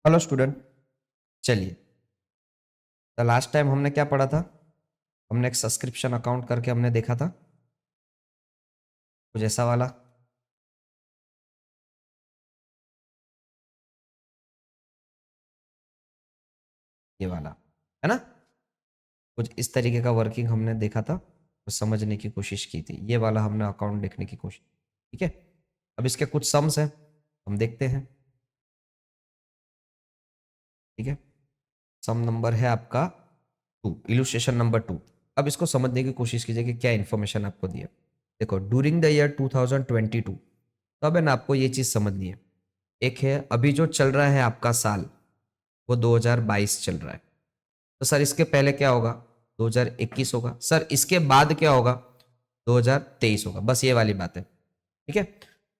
Hello student. चलिए, तो last time हमने क्या पढ़ा था? हमने एक सब्सक्रिप्शन अकाउंट करके हमने देखा था कुछ ऐसा वाला। ये वाला है ना? कुछ इस तरीके का वर्किंग हमने देखा था, कुछ समझने की कोशिश की थी। ये वाला हमने अकाउंट देखने की कोशिश। ठीक है, अब इसके कुछ सम्स हैं, हम देखते हैं। ठीक है, सम नंबर है आपका 2, इलुस्ट्रेशन नंबर 2। अब इसको समझने की कोशिश कीजिए कि क्या इन्फॉर्मेशन आपको दिया। देखो, ड्यूरिंग द ईयर 2022, तो अब है ना आपको ये चीज समझनी है। एक है अभी जो चल रहा है आपका साल, वो 2022 चल रहा है। तो सर इसके पहले क्या होगा? 2021 होगा। सर इसके बाद क्या होगा? 2023 होगा। बस ये वाली बात है। ठीक है,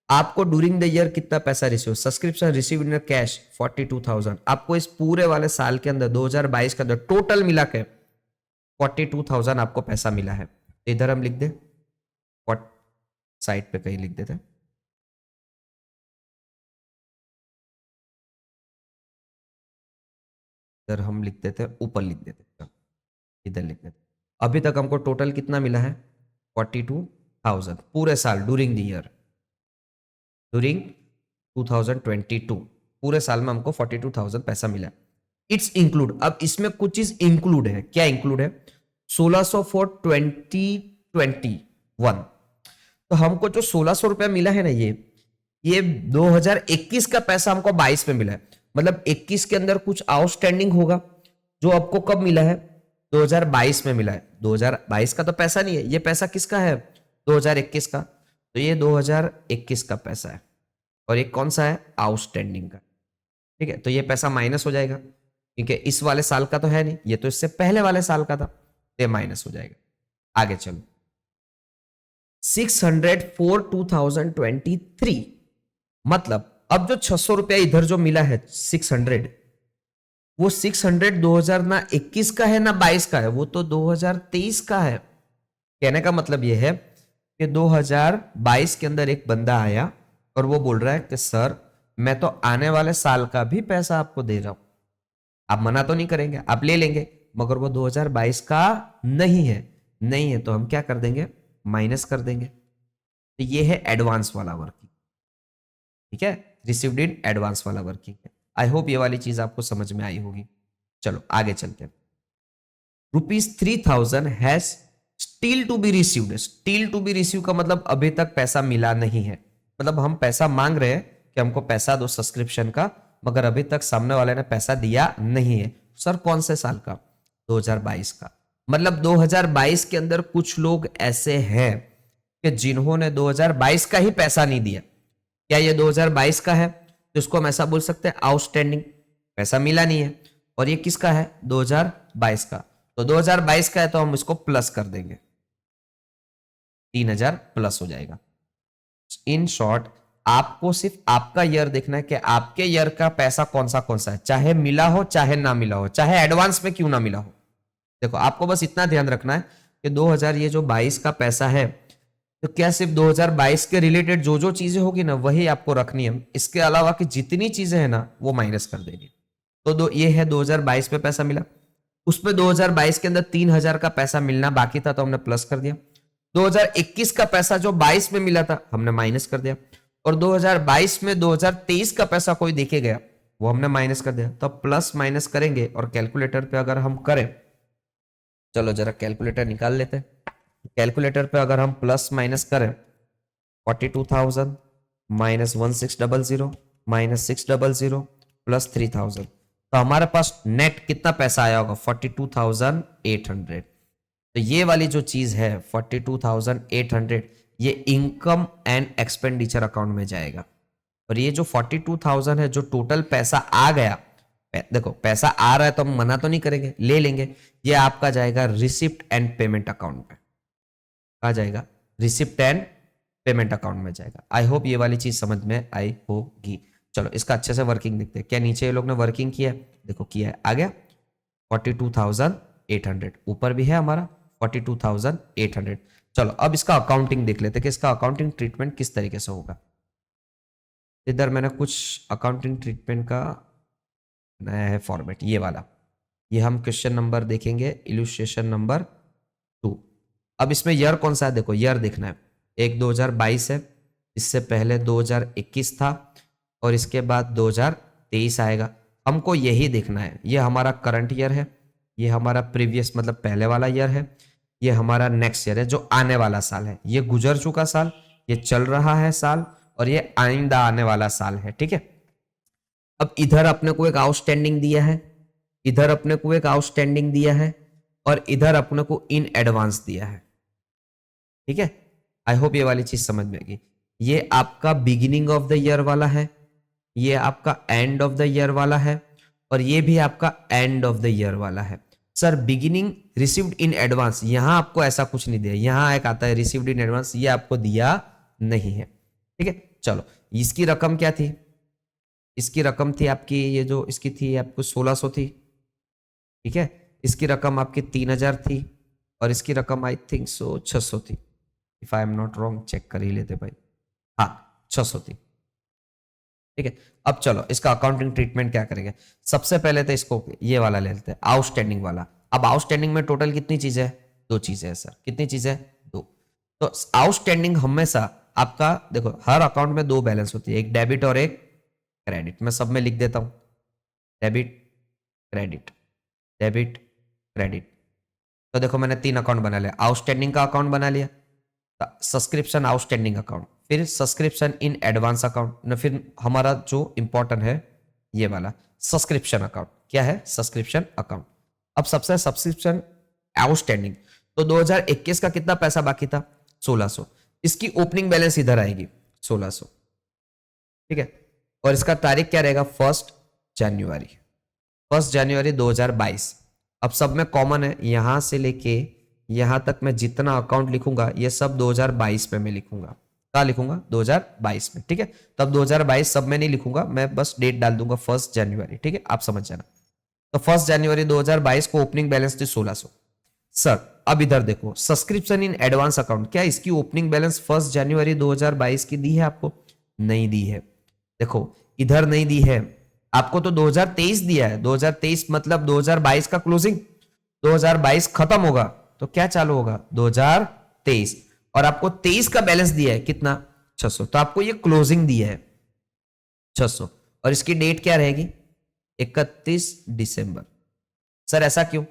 आपको ड्यूरिंग द ईयर कितना पैसा receive? Subscription receive in cash 42,000। आपको इस पूरे वाले साल के अंदर 2022 के अंदर टोटल मिला के 42,000 आपको पैसा मिला है। इधर हम लिख दे, साइड पे कहीं लिख देते हैं। इधर हम लिख देते हैं, ऊपर लिख देते हैं, इधर लिख देते हैं। अभी तक हमको टोटल कितना मिला है? 42,000 पूरे साल, ड्यूरिंग द ईयर, ड्यूरिंग 2022 पूरे साल में हमको 42,000 पैसा मिला। इट्स इंक्लूड, अब इसमें कुछ चीज इंक्लूड है। क्या इंक्लूड है? 1600 फॉर 2021। तो हमको जो 1600 रुपया मिला है ना, ये 2021 का पैसा हमको 22 में मिला है। मतलब 21 के अंदर कुछ आउटस्टैंडिंग होगा जो आपको कब मिला है? 2022 में मिला है। 2022 का तो पैसा नहीं है, ये पैसा किसका है? 2021 का। तो ये 2021 का पैसा है और एक कौन सा है? आउटस्टैंडिंग का। ठीक है, तो ये पैसा माइनस हो जाएगा क्योंकि इस वाले साल का तो है नहीं, ये तो इससे पहले वाले साल का था, तो ये माइनस हो जाएगा। आगे चलो, 600 फॉर 2023। मतलब अब जो 600 रुपया इधर जो मिला है 600, वो 600 2021 का है ना 22 का है? वो तो 2023 का है। कहने का मतलब ये है कि 2022 के अंदर एक बंदा आया और वो बोल रहा है कि सर मैं तो आने वाले साल का भी पैसा आपको दे रहा हूं, आप मना तो नहीं करेंगे, आप ले लेंगे, मगर वो 2022 का नहीं है। नहीं है तो हम क्या कर देंगे? माइनस कर देंगे। तो ये है एडवांस वाला वर्किंग। ठीक है, रिसीव्ड इन एडवांस वाला वर्किंग है। आई होप ये वाली चीज आपको समझ में आई होगी। चलो आगे चलते हैं। ₹3,000 has still to be received. Still to be receive का मतलब अभी तक पैसा मिला नहीं है। मतलब हम पैसा मांग रहे हैं कि हमको पैसा दो सब्सक्रिप्शन का, मगर अभी तक सामने वाले ने पैसा दिया नहीं है। सर कौन से साल का? 2022 का। मतलब 2022 के अंदर कुछ लोग ऐसे हैं कि जिन्होंने 2022 का ही पैसा नहीं दिया। क्या ये 2022 का है? तो इसको हम ऐसा बोल सकते हैं आउटस्टैंडिंग, पैसा मिला नहीं है। और ये किसका है? 2022 का। तो 2022 का है तो हम इसको प्लस कर देंगे, 3,000 प्लस हो जाएगा। इन शॉर्ट, आपको सिर्फ आपका ईयर देखना है कि आपके ईयर का पैसा कौन सा है, चाहे मिला हो चाहे ना मिला हो, चाहे एडवांस में क्यों ना मिला हो। देखो आपको बस इतना ध्यान रखना है कि 2000 ये जो 22 का पैसा है, तो क्या सिर्फ 2022 के रिलेटेड जो जो चीजें होगी ना वही आपको रखनी है। इसके अलावा की जितनी चीजें हैं ना वो माइनस कर देनी। तो ये है 2022 में पैसा मिला, उसमें 2022 के अंदर 3,000 का पैसा मिलना बाकी था तो हमने प्लस कर दिया। 2021 का पैसा जो 22 में मिला था हमने माइनस कर दिया। और 2022 में 2023 का पैसा कोई देखे गया, वो हमने माइनस कर दिया। तो प्लस माइनस करेंगे और कैलकुलेटर पे अगर हम करें, चलो जरा कैलकुलेटर निकाल लेते हैं। कैलकुलेटर पे अगर हम प्लस माइनस करें, 42,000 माइनस 1600 माइनस 600 प्लस 3,000, तो हमारे पास नेट कितना पैसा आया होगा? 42,800। तो ये वाली जो चीज है 42,800, ये इनकम एंड एक्सपेंडिचर अकाउंट में जाएगा। और ये जो 42,000 है, जो टोटल पैसा आ गया, देखो पैसा आ रहा है तो हम मना तो नहीं करेंगे, ले लेंगे। ये आपका जाएगा रिसिप्ट एंड पेमेंट अकाउंट में। आ जाएगा रिसिप्ट एंड पेमेंट अकाउंट में जाएगा। आई होप ये वाली चीज समझ में आई होगी। चलो इसका अच्छे से वर्किंग देखते हैं। क्या नीचे ये लोग ने वर्किंग किया है? देखो किया है, आ गया 42,800। ऊपर भी है हमारा 42,800। चलो अब इसका अकाउंटिंग देख लेते हैं कि इसका अकाउंटिंग ट्रीटमेंट किस तरीके से होगा। इधर मैंने कुछ अकाउंटिंग ट्रीटमेंट का नया है फॉर्मेट ये वाला। ये हम क्वेश्चन नंबर देखेंगे, इलुस्ट्रेशन नंबर 2। अब इसमें ईयर कौन सा है, देखो ईयर देखना है। एक 2022 है, इससे पहले 2021 था, और इसके बाद 2023 आएगा। हमको यही देखना है। ये हमारा करंट ईयर है, ये हमारा प्रीवियस मतलब पहले वाला ईयर है, ये हमारा नेक्स्ट ईयर है जो आने वाला साल है। ये गुजर चुका साल, ये चल रहा है साल, और ये आइंदा आने वाला साल है। ठीक है, अब इधर अपने को एक आउटस्टैंडिंग दिया है, इधर अपने को एक आउटस्टैंडिंग दिया है, और इधर अपने को इन एडवांस दिया है। ठीक है, आई होप ये वाली चीज समझ में आएगी। ये आपका बिगिनिंग ऑफ द ईयर वाला है, ये आपका एंड ऑफ द ईयर वाला है, और ये भी आपका एंड ऑफ द ईयर वाला है। Sir beginning received in advance, यहां आपको ऐसा कुछ नहीं दिया, यहां एक आता है रिसीव्ड इन एडवांस, ये आपको दिया नहीं है। ठीक है, चलो इसकी रकम क्या थी, इसकी रकम थी आपकी, ये जो इसकी थी आपको 1600 थी। ठीक है, इसकी रकम आपकी 3000 थी, और इसकी रकम आई थिंक सो 600 थी। If I am not wrong, check कर ही लेते भाई। हाँ 600 थी। ठीक है, अब चलो इसका अकाउंटिंग ट्रीटमेंट क्या करेंगे। सबसे पहले तो इसको ये वाला ले लेते हैं, आउटस्टैंडिंग वाला। अब आउटस्टैंडिंग में टोटल कितनी चीजें है, 2 चीजें है सर। कितनी चीजें, 2। तो आउटस्टैंडिंग हमेशा आपका देखो हर अकाउंट में 2 बैलेंस होती है, एक डेबिट और एक क्रेडिट। मैं सब में लिख देता हूं, डेबिट क्रेडिट, डेबिट क्रेडिट। तो देखो मैंने 3 अकाउंट बना लिया। आउटस्टैंडिंग का अकाउंट बना लिया, सब्सक्रिप्शन आउटस्टैंडिंग अकाउंट, फिर सब्सक्रिप्शन इन एडवांस अकाउंट, फिर हमारा जो इंपॉर्टेंट है ये वाला सब्सक्रिप्शन अकाउंट। क्या है, सब्सक्रिप्शन अकाउंट। अब सबसे सब्सक्रिप्शन आउटस्टैंडिंग, तो 2021 का कितना पैसा बाकी था, 1600। इसकी ओपनिंग बैलेंस इधर आएगी 1600। ठीक है, और इसका तारीख क्या रहेगा, 1 जनवरी, 1 जनवरी 2022। अब सब में कॉमन है, यहां से लेके यहां तक मैं जितना अकाउंट लिखूंगा ये सब 2022 में मैं लिखूंगा। क्या लिखूंगा, 2022 में। ठीक है, तब 2022 सब में नहीं लिखूंगा, मैं बस डेट डाल दूंगा 1 जनवरी। ठीक है, आप समझ जाना। तो 1 जनवरी 2022 को ओपनिंग बैलेंस थी 1600। सर अब इधर देखो, सब्सक्रिप्शन इन एडवांस अकाउंट, क्या इसकी ओपनिंग बैलेंस 1 जनवरी 2022 की दी है आपको, नहीं दी है। देखो इधर नहीं दी है आपको, तो 2023 दिया है। 2023 मतलब 2022 का क्लोजिंग, 2022 खत्म होगा तो क्या चालू होगा, 2023, और आपको 23 का बैलेंस दिया है कितना, 600। तो आपको ये क्लोजिंग दिया है 600, और इसकी डेट क्या रहेगी, 31 दिसंबर। सर ऐसा क्यों,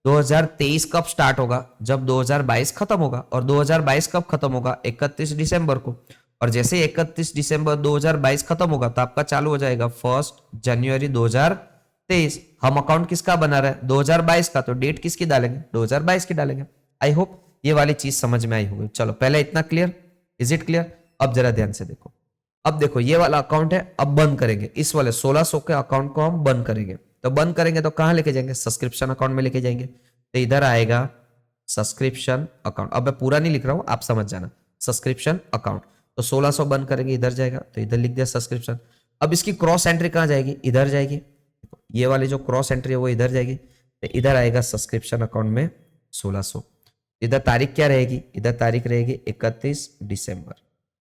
2023 कब स्टार्ट होगा, जब 2022 खत्म होगा, और 2022 कब खत्म होगा, 31 दिसंबर को। और जैसे 31 दिसंबर 2022 खत्म होगा तो आपका चालू हो जाएगा 1 जनवरी 2023। हम अकाउंट किसका बना रहे हैं, 2022 का, तो डेट किसकी डालेंगे, 2022 की डालेंगे। आई होप ये वाली चीज समझ में आई होगी। चलो पहले इतना क्लियर, इज इट क्लियर। अब जरा ध्यान से देखो, अब देखो ये वाला अकाउंट है, अब बंद करेंगे इस वाले 1600 के अकाउंट को हम बंद करेंगे। तो बंद करेंगे तो कहां लेके जाएंगे, सब्सक्रिप्शन अकाउंट में लेके जाएंगे। तो इधर आएगा सब्सक्रिप्शन अकाउंट। अब मैं पूरा नहीं लिख रहा हूं, आप समझ जाना, सब्सक्रिप्शन अकाउंट। तो 1600 बंद करेंगे, इधर जाएगा, तो इधर लिख दिया सब्सक्रिप्शन। अब इसकी क्रॉस एंट्री कहां जाएगी, इधर जाएगी। ये वाली जो क्रॉस एंट्री है वो इधर जाएगी, तो इधर आएगा सब्सक्रिप्शन अकाउंट में 1600। इधर तारीख क्या रहेगी, इधर तारीख रहेगी 31 दिसंबर।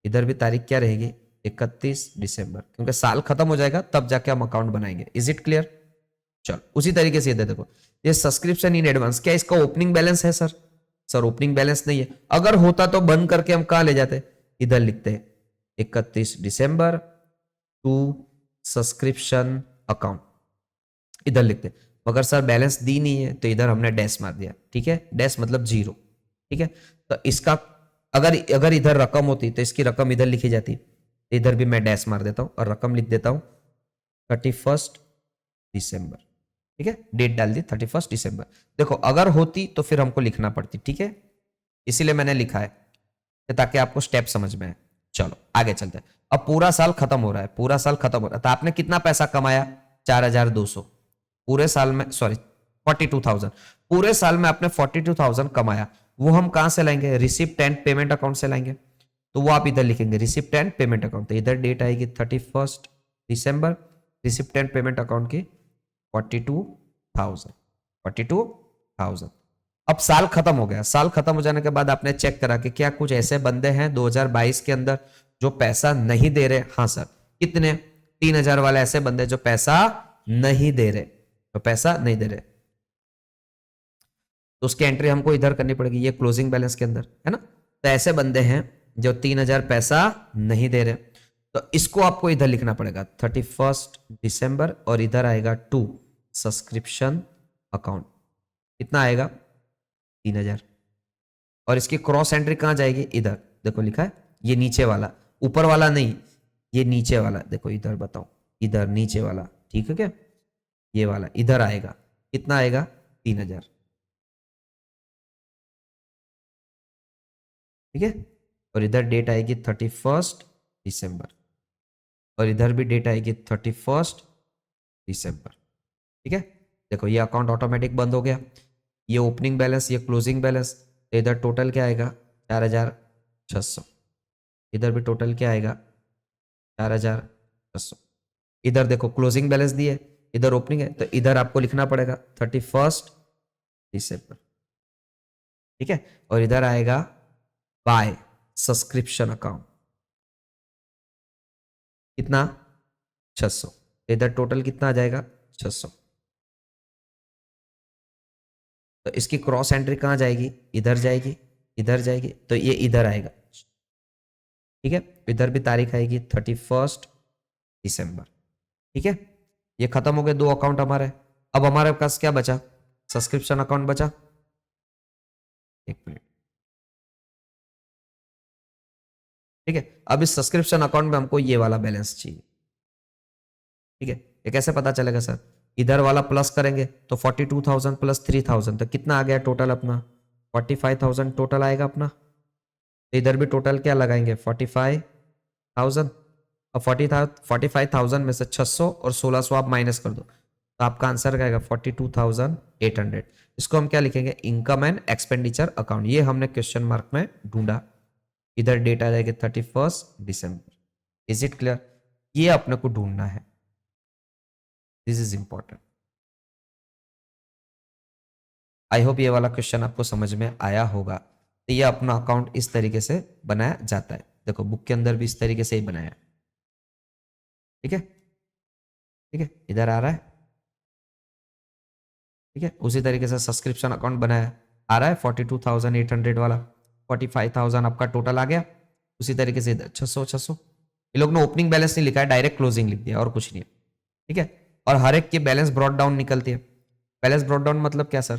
इधर भी तारीख क्या रहेगी, 31 दिसंबर, क्योंकि साल खत्म हो जाएगा तब जाके हम अकाउंट बनाएंगे। Is it clear. चलो उसी तरीके से इधर देखो, ये सब्सक्रिप्शन इन एडवांस, क्या इसका ओपनिंग बैलेंस है सर, सर ओपनिंग बैलेंस नहीं है। अगर होता तो बंद करके हम कहां ले जाते, इधर लिखते हैं 31 दिसंबर टू सब्सक्रिप्शन अकाउंट, इधर लिखते। मगर सर बैलेंस दी नहीं है तो इधर हमने डैश मार दिया। ठीक है, डैश मतलब 0। ठीक है, तो इसका अगर इधर रकम होती तो इसकी रकम इधर लिखी जाती, इधर भी मैं डैश मार देता हूं और रकम लिख देता हूं 31 दिसंबर। ठीक है, डेट डाल दी 31 दिसंबर। देखो अगर होती तो फिर हमको लिखना पड़ती। ठीक है, इसीलिए मैंने लिखा है ताकि आपको स्टेप समझ में आए। चलो आगे चलते हैं। अब पूरा साल खत्म हो रहा है, पूरा साल खत्म हो रहा है, तो आपने कितना पैसा कमाया, 4200 पूरे साल में, सॉरी 42,000 पूरे साल में आपने 42,000 कमाया। वो हम कहां से लाएंगे, रिसिप्ट एंड पेमेंट अकाउंट से लाएंगे। तो वो आप इधर लिखेंगे रिसिप्ट एंड पेमेंट अकाउंट। तो इधर डेट आएगी 31 दिसंबर, रिसिप्ट एंड पेमेंट अकाउंट की 42,000। अब साल खत्म हो गया, साल खत्म हो जाने के बाद आपने चेक करा कि क्या कुछ ऐसे बंदे हैं 2022 के अंदर जो पैसा नहीं दे रहे। हाँ सर, कितने, 3000 वाले ऐसे बंदे जो पैसा नहीं दे रहे, तो पैसा नहीं दे रहे, तो उसकी एंट्री हमको इधर करनी पड़ेगी, ये क्लोजिंग बैलेंस के अंदर है ना। तो ऐसे बंदे हैं जो 3000 पैसा नहीं दे रहे, तो इसको आपको इधर लिखना पड़ेगा 31 दिसंबर, और इधर आएगा टू सब्सक्रिप्शन अकाउंट, कितना आएगा 3000, और इसकी क्रॉस एंट्री कहां जाएगी, इधर देखो लिखा है, ये नीचे वाला, ऊपर वाला नहीं, ये नीचे वाला, देखो इधर बताओ, इधर नीचे वाला, ठीक है क्या, ये वाला इधर आएगा, कितना आएगा 3000, ठीक है। और इधर डेट आएगी 31 दिसंबर, और इधर भी डेट आएगी 31 दिसंबर, ठीक है। देखो ये अकाउंट ऑटोमेटिक बंद हो गया, ये ओपनिंग बैलेंस, ये क्लोजिंग बैलेंस, तो इधर टोटल क्या आएगा 4600, इधर भी टोटल क्या आएगा 4600, इधर देखो क्लोजिंग बैलेंस दिए, इधर ओपनिंग है, तो इधर आपको लिखना पड़ेगा 31 दिसंबर, ठीक है। और इधर आएगा बाय सब्सक्रिप्शन अकाउंट, कितना 600, इधर टोटल कितना आ जाएगा 600, तो इसकी क्रॉस एंट्री कहां जाएगी, इधर जाएगी, इधर जाएगी, तो ये इधर आएगा, ठीक है। इधर भी तारीख आएगी 31 दिसंबर, ठीक है। ये खत्म हो गए दो अकाउंट हमारे, अब हमारे पास क्या बचा, सब्सक्रिप्शन अकाउंट बचा, एक मिनट, ठीक है। अब इस सब्सक्रिप्शन अकाउंट में हमको ये वाला बैलेंस चाहिए, ठीक है। ये कैसे पता चलेगा सर, इधर वाला प्लस करेंगे तो 42,000 प्लस 3,000, तो कितना आ गया टोटल अपना 45,000 टोटल आएगा अपना, तो इधर भी टोटल क्या लगाएंगे 45,000, और 45,000 में से 600 और 1600 आप माइनस कर दो, तो आपका आंसर क्या आएगा 42,800। इसको हम क्या लिखेंगे, इनकम एंड एक्सपेंडिचर अकाउंट, ये हमने क्वेश्चन मार्क में ढूंढा, इधर डेट आ जाएगी 31 दिसंबर। इज इट क्लियर, ये अपने को ढूंढना है, this is important. I hope ये वाला क्वेश्चन आपको समझ में आया होगा। तो ये अपना अकाउंट इस तरीके से बनाया जाता है, देखो बुक के अंदर भी इस तरीके से ही बनाया है, ठीक है, ठीक है, इधर आ रहा है, ठीक है। उसी तरीके से सब्सक्रिप्शन अकाउंट बनाया, आ रहा है 42,800 वाला, 45,000 आपका टोटल आ गया, उसी तरीके से इधर 600 600, ये लोग ने ओपनिंग बैलेंस नहीं लिखा है, डायरेक्ट क्लोजिंग लिख दिया और कुछ नहीं है, ठीक है। और हर एक की बैलेंस ब्रॉड डाउन निकलती है, बैलेंस ब्रॉड डाउन मतलब क्या सर,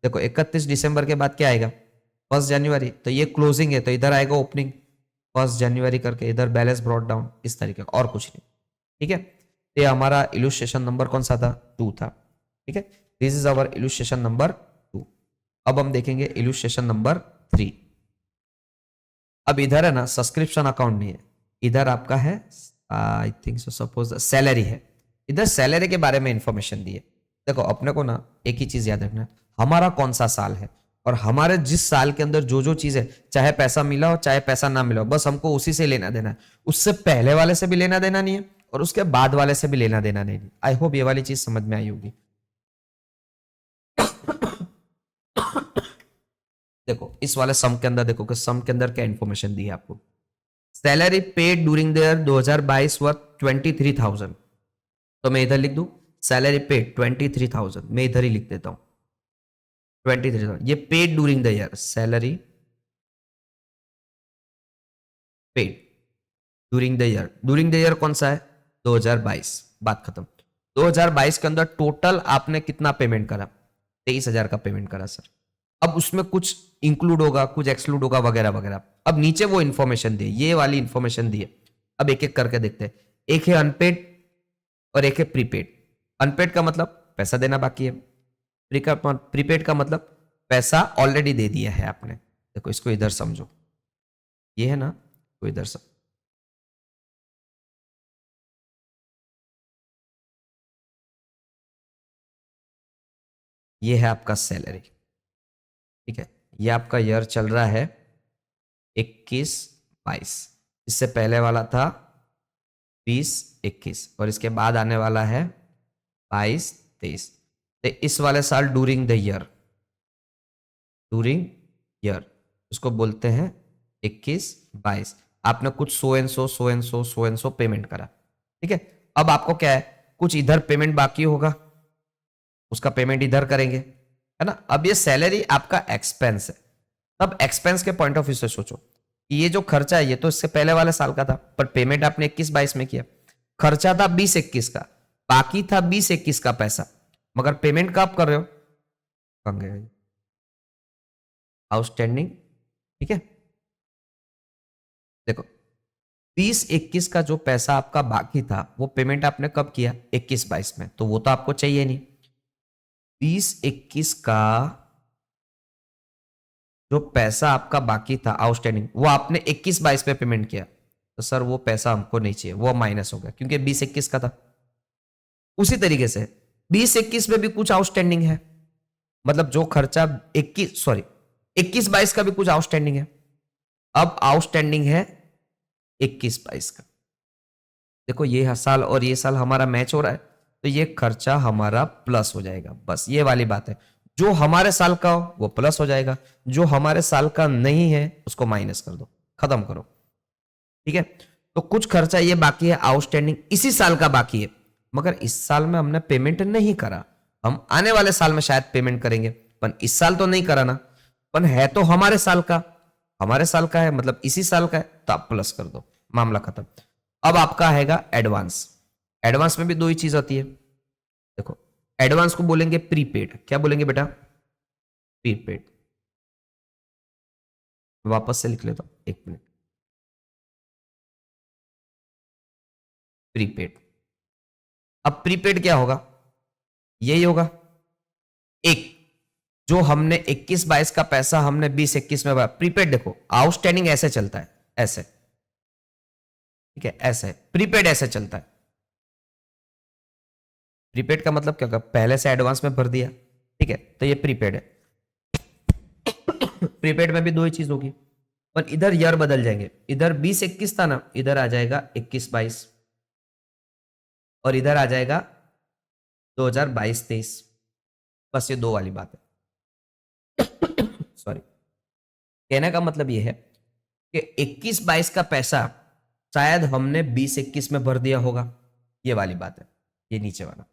देखो 31 दिसंबर के बाद क्या आएगा 1 जनवरी, तो ये क्लोजिंग है, तो इधर आएगा ओपनिंग 1 जनवरी करके, इधर बैलेंस ब्रॉड डाउन, इस तरीके का, और कुछ नहीं, ठीक है। तो ये हमारा इलुस्ट्रेशन नंबर कौन सा था, 2 था, ठीक है। This is our illustration number 2। अब हम देखेंगे इलुस्ट्रेशन नंबर 3। अब इधर है ना सब्सक्रिप्शन अकाउंट नहीं है, इधर आपका है I think so suppose salary है, इधर सैलरी के बारे में इंफॉर्मेशन दी है। देखो अपने को ना एक ही चीज याद रखना है, हमारा कौन सा साल है, और हमारे जिस साल के अंदर जो जो चीज है, चाहे पैसा मिला हो चाहे पैसा ना मिला हो, बस हमको उसी से लेना देना है, उससे पहले वाले से भी लेना देना नहीं है, और उसके बाद वाले से भी लेना देना नहीं है। आई होप ये वाली चीज समझ में आई होगी। देखो इस वाले सम के अंदर देखो कि सम के अंदर क्या इंफॉर्मेशन दी है आपको, salary paid during the year 2022 worth 23,000, तो मैं इधर लिख दूं सैलरी पेड 23,000, मैं इधर ही लिख देता हूं 23,000, ये paid during the year, salary paid during the year, during the year कौन सा है 2022, बात खत्म। 2022 के अंदर टोटल आपने कितना पेमेंट करा, 23,000 का पेमेंट करा सर। अब उसमें कुछ इंक्लूड होगा कुछ एक्सक्लूड होगा वगैरह वगैरह, अब नीचे वो इंफॉर्मेशन दी, ये वाली इंफॉर्मेशन दी है। अब एक एक करके देखते हैं, एक है अनपेड और एक है प्रीपेड। अनपेड का मतलब पैसा देना बाकी है, प्रीपेड का मतलब पैसा ऑलरेडी दे दिया है आपने। देखो इसको इधर समझो, ये है ना, तो इधर सब ये है आपका सैलरी, ठीक है। ये आपका ईयर चल रहा है 21-22, इससे पहले वाला था 20-21, और इसके बाद आने वाला है 22-23। तो इस वाले साल during the year, during year उसको बोलते हैं 21-22, आपने कुछ सो एंड सो पेमेंट करा, ठीक है। अब आपको क्या है, कुछ इधर पेमेंट बाकी होगा, उसका पेमेंट इधर करेंगे, है ना। अब ये सैलरी आपका एक्सपेंस है, तब एक्सपेंस के पॉइंट ऑफ व्यू से सोचो कि ये जो खर्चा है ये तो इससे पहले वाले साल का था, पर पेमेंट आपने 21-22 में किया। खर्चा था 20-21 का, बाकी था 20-21 का पैसा, मगर पेमेंट कब कर रहे हो, आउटस्टैंडिंग, ठीक है। देखो 20-21 का जो पैसा आपका बाकी था वो पेमेंट आपने कब किया, 21-22 में, तो वो तो आपको चाहिए नहीं। 20-21 का जो पैसा आपका बाकी था आउटस्टैंडिंग, वो आपने 21-22 पे पेमेंट किया, तो सर वो पैसा हमको नहीं चाहिए, वो माइनस हो गया क्योंकि 20-21 का था। उसी तरीके से 20-21 में भी कुछ आउटस्टैंडिंग है, मतलब जो खर्चा 21-22 का भी कुछ आउटस्टैंडिंग है। अब आउटस्टैंडिंग है 21-22 का। देखो ये साल और ये साल हमारा मैच हो रहा है, तो ये खर्चा हमारा प्लस हो जाएगा, बस ये वाली बात है। जो हमारे साल का हो वो प्लस हो जाएगा, जो हमारे साल का नहीं है उसको माइनस कर दो, खत्म करो, ठीक है। तो कुछ खर्चा ये बाकी है आउटस्टैंडिंग, इसी साल का बाकी है, मगर इस साल में हमने पेमेंट नहीं करा, हम आने वाले साल में शायद पेमेंट करेंगे, पर इस साल तो नहीं करा ना, पर है तो हमारे साल का, हमारे साल का है मतलब इसी साल का है, तो आप प्लस कर दो, मामला खत्म। अब आपका आएगा एडवांस। एडवांस में भी दो ही चीज होती है, देखो एडवांस को बोलेंगे प्रीपेड। क्या बोलेंगे बेटा, प्रीपेड। वापस से लिख लेता हूं, एक मिनट। प्रीपेड। अब प्रीपेड क्या होगा, यही होगा, एक जो हमने 21-22 का पैसा हमने 20-21 में भरा, प्रीपेड। देखो आउटस्टैंडिंग ऐसे चलता है, ऐसे, ठीक है, ऐसे प्रीपेड ऐसे चलता है। प्रीपेड का मतलब क्या होगा, पहले से एडवांस में भर दिया, ठीक है, तो ये प्रीपेड है। प्रीपेड में भी दो ही चीज होगी, पर इधर ईयर बदल जाएंगे, इधर 20-21 था ना, इधर आ जाएगा 21-22, और इधर आ जाएगा 2022-23, बस ये दो वाली बात है। सॉरी, कहने का मतलब ये है कि 21-22 का पैसा शायद हमने 20-21 में भर दिया होगा, ये वाली बात है, ये नीचे वाला,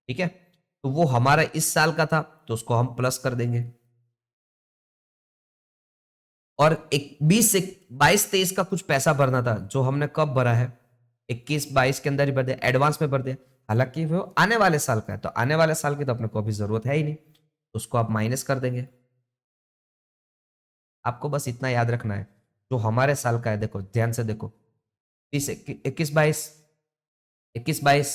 ठीक है। तो वो हमारा इस साल का था तो उसको हम प्लस कर देंगे, और 20-22-23 का कुछ पैसा भरना था जो हमने कब भरा है, 21-22 के अंदर ही भर दिया, एडवांस में भर दिया, हालांकि वो आने वाले साल का है, तो आने वाले साल की तो अपने को अभी जरूरत है ही नहीं, तो उसको आप माइनस कर देंगे। आपको बस इतना याद रखना है, जो हमारे साल का है, देखो ध्यान से देखो, 21-22, 21-22,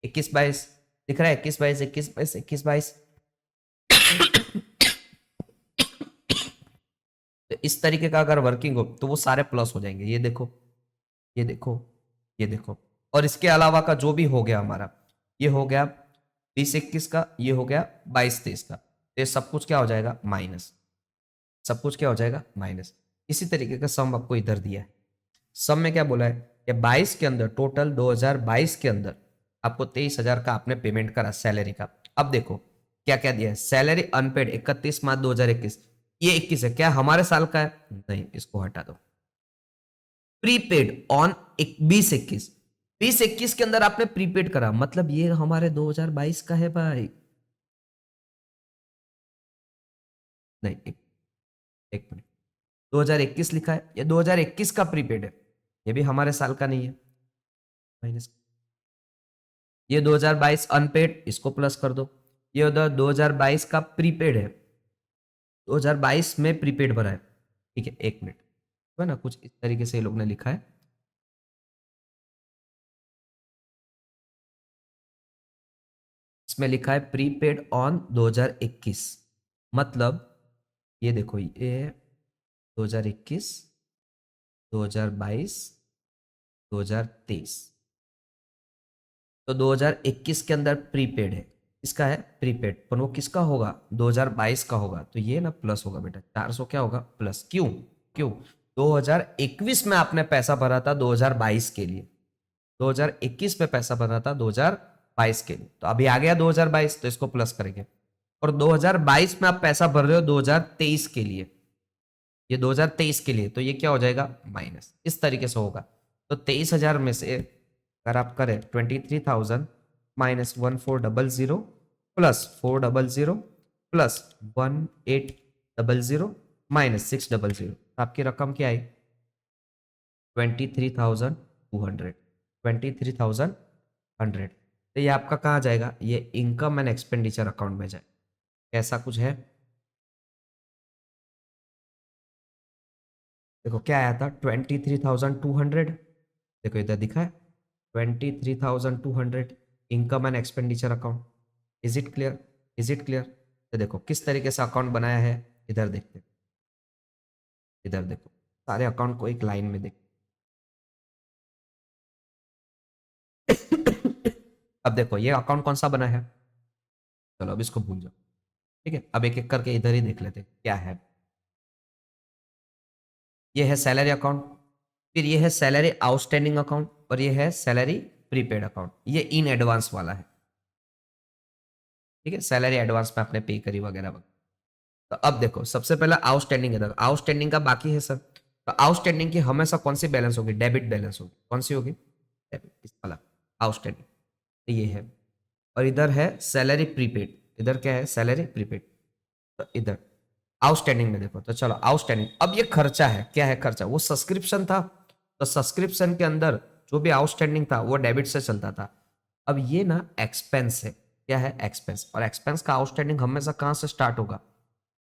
21-22 दिख रहा है, 21-22, 21-22, 21-22। तो इस तरीके का अगर वर्किंग हो तो वो सारे प्लस हो जाएंगे, ये देखो, ये देखो, ये देखो। और इसके अलावा का जो भी हो गया हमारा, ये हो गया 20-21 का, ये हो गया 22-23 का, तो ये सब कुछ क्या हो जाएगा, माइनस, सब कुछ क्या हो जाएगा, माइनस। इसी तरीके का सम आपको इधर दिया है। सम में क्या बोला है कि 22 के अंदर, टोटल 2022 के अंदर आपको 23,000 का आपने पेमेंट करा सैलरी का। अब देखो क्या क्या दिया है, सैलरी अनपेड 31 मार्च 2021, ये 21 है, क्या हमारे साल का है, नहीं, इसको हटा दो। प्रीपेड ऑन 20-21, 20-21 के अंदर आपने प्रीपेड करा, मतलब ये हमारे 2022 का है भाई, नहीं, एक मिनट, 2021 लिखा है, ये 2021 का प्रीपेड है, ये भी हमारे साल का नहीं है, माइनस। ये 2022 अनपेड, इसको प्लस कर दो, ये उधर 2022 का प्रीपेड है, 2022 में प्रीपेड भरा है, ठीक है, एक मिनट, है ना, कुछ इस तरीके से ये लोग ने लिखा है, इसमें लिखा है प्रीपेड ऑन 2021, मतलब ये देखो, ये 2021, 2022, 2023, तो 2021 के अंदर प्रीपेड है, इसका है प्रीपेड, पर वो किसका होगा, 2022 का होगा, तो ये ना प्लस होगा बेटा, 400 क्या होगा, प्लस। क्यों, क्यों, 2021 में आपने पैसा भरा था 2022 के लिए, 2021 में पैसा भरा था 2022 के लिए, तो अभी आ गया 2022, तो इसको प्लस करेंगे, और 2022 में आप पैसा भर रहे हो 2023 के लिए, ये 2023 के लिए, तो ये क्या हो जाएगा, माइनस, इस तरीके से होगा। तो 23,000 में से अगर आप करें 23,000 -1400 +400 +1800 -600, आपकी रकम क्या आई? 23,200। 23,100। तो ये आपका कहाँ जाएगा? ये इनकम एंड एक्सपेंडिचर अकाउंट में जाए। ऐसा कुछ है? देखो क्या आया था? 23,200। देखो इधर दिखा है 23,200 income and expenditure account. Is it clear? Is it clear? तो देखो किस तरीके से अकाउंट बनाया है, इधर देखते हैं। इधर देखो सारे अकाउंट को एक लाइन में देख। अब देखो ये अकाउंट कौन सा बना है, चलो अब इसको भूल जाओ। ठीक है, अब एक एक करके इधर ही देख लेते क्या है। ये है सैलरी अकाउंट, फिर ये है सैलरी आउटस्टैंडिंग अकाउंट, और ये है सैलरी प्रीपेड अकाउंट। ये इन एडवांस वाला है। ठीक है, सैलरी एडवांस में आपने पे करी वगैरह वगैरह। तो अब देखो सबसे पहला आउटस्टैंडिंग है, आउटस्टैंडिंग का बाकी है सर। तो आउटस्टैंडिंग की हमेशा कौन सी बैलेंस होगी? डेबिट बैलेंस होगी। कौन सी होगी? डेबिट, इस वाला आउटस्टैंडिंग ये है। और इधर है सैलरी प्रीपेड। इधर क्या है? Salary prepaid. तो इधर आउटस्टैंडिंग में देखो, तो चलो आउटस्टैंडिंग। अब ये खर्चा है, क्या है खर्चा? वो सब्सक्रिप्शन था, तो सब्सक्रिप्शन के अंदर जो भी आउटस्टैंडिंग था वो डेबिट से चलता था। अब ये ना एक्सपेंस है। क्या है? एक्सपेंस। और एक्सपेंस का आउटस्टैंडिंग हमेशा कहां से स्टार्ट होगा?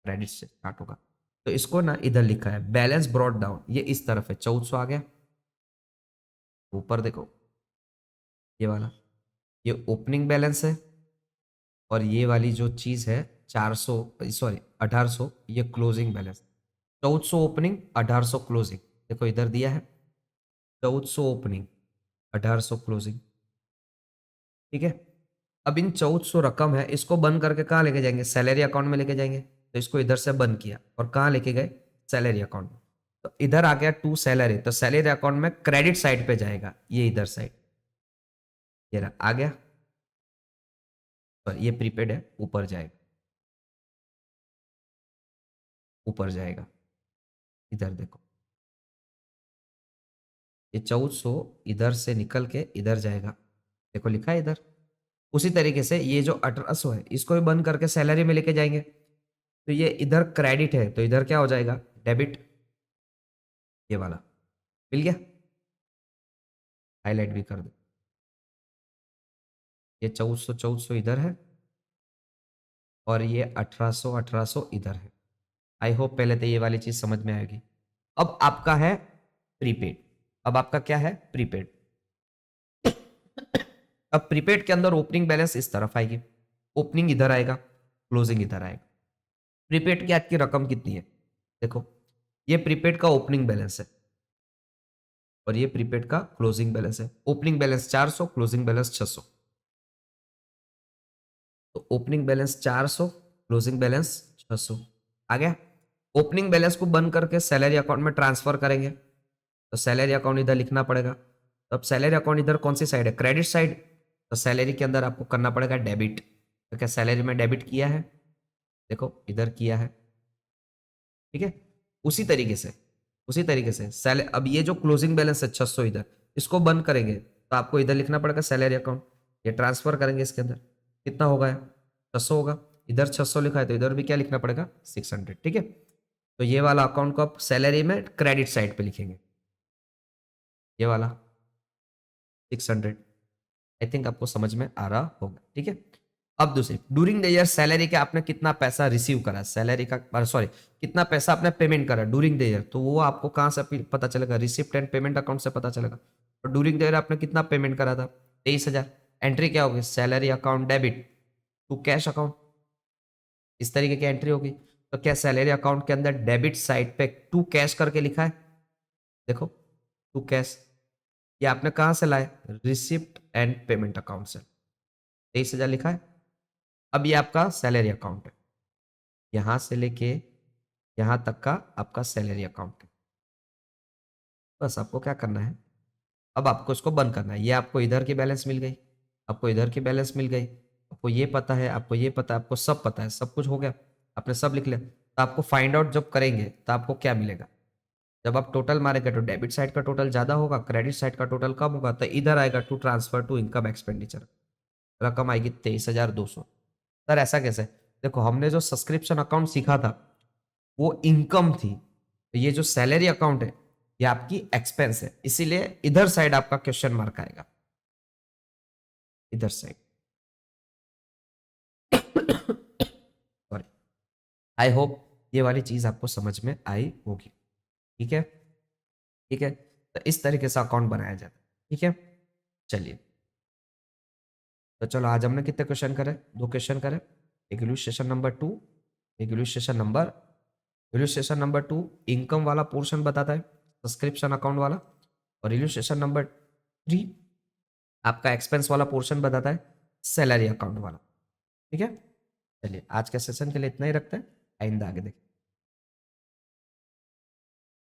क्रेडिट से स्टार्ट होगा। तो इसको ना इधर लिखा है बैलेंस ब्रॉट डाउन, ये इस तरफ है 1400 आ गया। ऊपर देखो ये वाला, ये ओपनिंग बैलेंस है, और ये वाली जो चीज है 400, सॉरी 1800, ये क्लोजिंग बैलेंस। 1400 opening, 1800 closing. देखो इधर दिया है 1400 ओपनिंग, 1800 क्लोजिंग। ठीक है, अब इन 1400 रकम है, इसको बंद करके कहाँ लेके जाएंगे? सैलरी अकाउंट में लेके जाएंगे। तो इसको इधर से बंद किया और कहाँ लेके गए? सैलरी अकाउंट में। तो इधर आ गया टू सैलरी, तो सैलरी अकाउंट में क्रेडिट साइड पे जाएगा, ये इधर साइड। ये रहा आ गया, और ये प्रीपेड है, ऊपर जाएगा। ऊपर जाएगा, इधर देखो ये 1400 इधर से निकल के इधर जाएगा। देखो लिखा है इधर। उसी तरीके से ये जो 1800 है, इसको भी बंद करके सैलरी में लेके जाएंगे। तो ये इधर क्रेडिट है, तो इधर क्या हो जाएगा? डेबिट। ये वाला मिल गया, हाईलाइट भी कर दो। ये 1400 इधर है, और ये 1800 इधर है। आई होप पहले तो ये वाली चीज समझ में आएगी। अब आपका है प्रीपेड। अब आपका क्या है? प्रीपेड। अब प्रीपेड के अंदर ओपनिंग बैलेंस इस तरफ आएगी, ओपनिंग इधर आएगा, क्लोजिंग इधर आएगा। प्रीपेड की आज की रकम कितनी है? देखो ये प्रीपेड का ओपनिंग बैलेंस है, और ये प्रीपेड का क्लोजिंग बैलेंस है। Opening balance 400, closing balance 600। तो ओपनिंग बैलेंस 400, क्लोजिंग बैलेंस 600 आ गया। ओपनिंग बैलेंस को बंद करके सैलरी अकाउंट में ट्रांसफर करेंगे, तो सैलरी अकाउंट इधर लिखना पड़ेगा। तो अब सैलरी अकाउंट इधर कौन सी साइड है? Credit side. तो सैलरी के अंदर आपको करना पड़ेगा डेबिट। तो क्या सैलरी में डेबिट किया है? देखो इधर किया है। ठीक है, उसी तरीके से, उसी तरीके से सैलरी। अब ये जो क्लोजिंग बैलेंस है 600 इधर, इसको बंद करेंगे तो आपको इधर लिखना पड़ेगा सैलरी अकाउंट। ये ट्रांसफर करेंगे इसके अंदर, कितना होगा? 600 होगा। इधर 600 लिखा है, तो इधर भी क्या लिखना पड़ेगा? 600। ठीक है, तो ये वाला अकाउंट को आप सैलरी में क्रेडिट साइड पे लिखेंगे, ये वाला 600। आई थिंक आपको समझ में आ रहा होगा। ठीक है, अब दूसरी, ड्यूरिंग द ईयर सैलरी का आपने कितना पैसा रिसीव करा, सैलरी का सॉरी कितना पैसा आपने पेमेंट करा ड्यूरिंग द ईयर, तो वो आपको कहां से पता चलेगा? रिसिप्ट एंड पेमेंट अकाउंट से पता चलेगा। तो ड्यूरिंग द ईयर आपने कितना पेमेंट करा था? 23,000। एंट्री क्या होगी? Salary account debit to cash account, इस तरीके की एंट्री होगी। तो क्या सैलरी अकाउंट के अंदर डेबिट साइड पे टू कैश करके लिखा है? देखो टू कैश, ये आपने कहां से लाए? रिसिप्ट एंड पेमेंट अकाउंट से 23,000 लिखा है। अब ये आपका सैलरी अकाउंट है, यहां से लेके यहां तक का आपका सैलरी अकाउंट है। बस आपको क्या करना है, अब आपको इसको बंद करना है। ये आपको इधर की बैलेंस मिल गई, आपको इधर की बैलेंस मिल गई, आपको ये पता है, आपको ये पता है, आपको सब पता है, सब कुछ हो गया, आपने सब लिख लिया। तो आपको फाइंड आउट जब करेंगे तो आपको क्या मिलेगा? जब आप टोटल मारेंगे तो डेबिट साइड का टोटल ज्यादा होगा, क्रेडिट साइड का टोटल कम होगा, तो इधर आएगा to transfer to income expenditure. रकम आएगी 23,200। सर ऐसा कैसे? देखो हमने जो सब्सक्रिप्शन अकाउंट सीखा था वो इनकम थी, तो ये जो सैलरी अकाउंट है ये आपकी एक्सपेंस है, इसीलिए इधर साइड आपका क्वेश्चन मार्क आएगा, इधर साइड। सॉरी। आई होप ये वाली चीज आपको समझ में आई होगी। ठीक है, ठीक है। तो इस तरीके से अकाउंट बनाया जाता है। ठीक है, चलिए। तो चलो आज हमने कितने क्वेश्चन करे? 2 क्वेश्चन करे। एक इलुस्ट्रेशन नंबर 2, एक इलुस्ट्रेशन नंबर 2 इनकम वाला पोर्शन बताता है, सब्सक्रिप्शन अकाउंट वाला। और इलुस्ट्रेशन नंबर 3 आपका एक्सपेंस वाला पोर्शन बताता है, सैलरी अकाउंट वाला। ठीक है, चलिए आज के सेशन के लिए इतना ही रखते हैं, आइंदा आगे देखते हैं।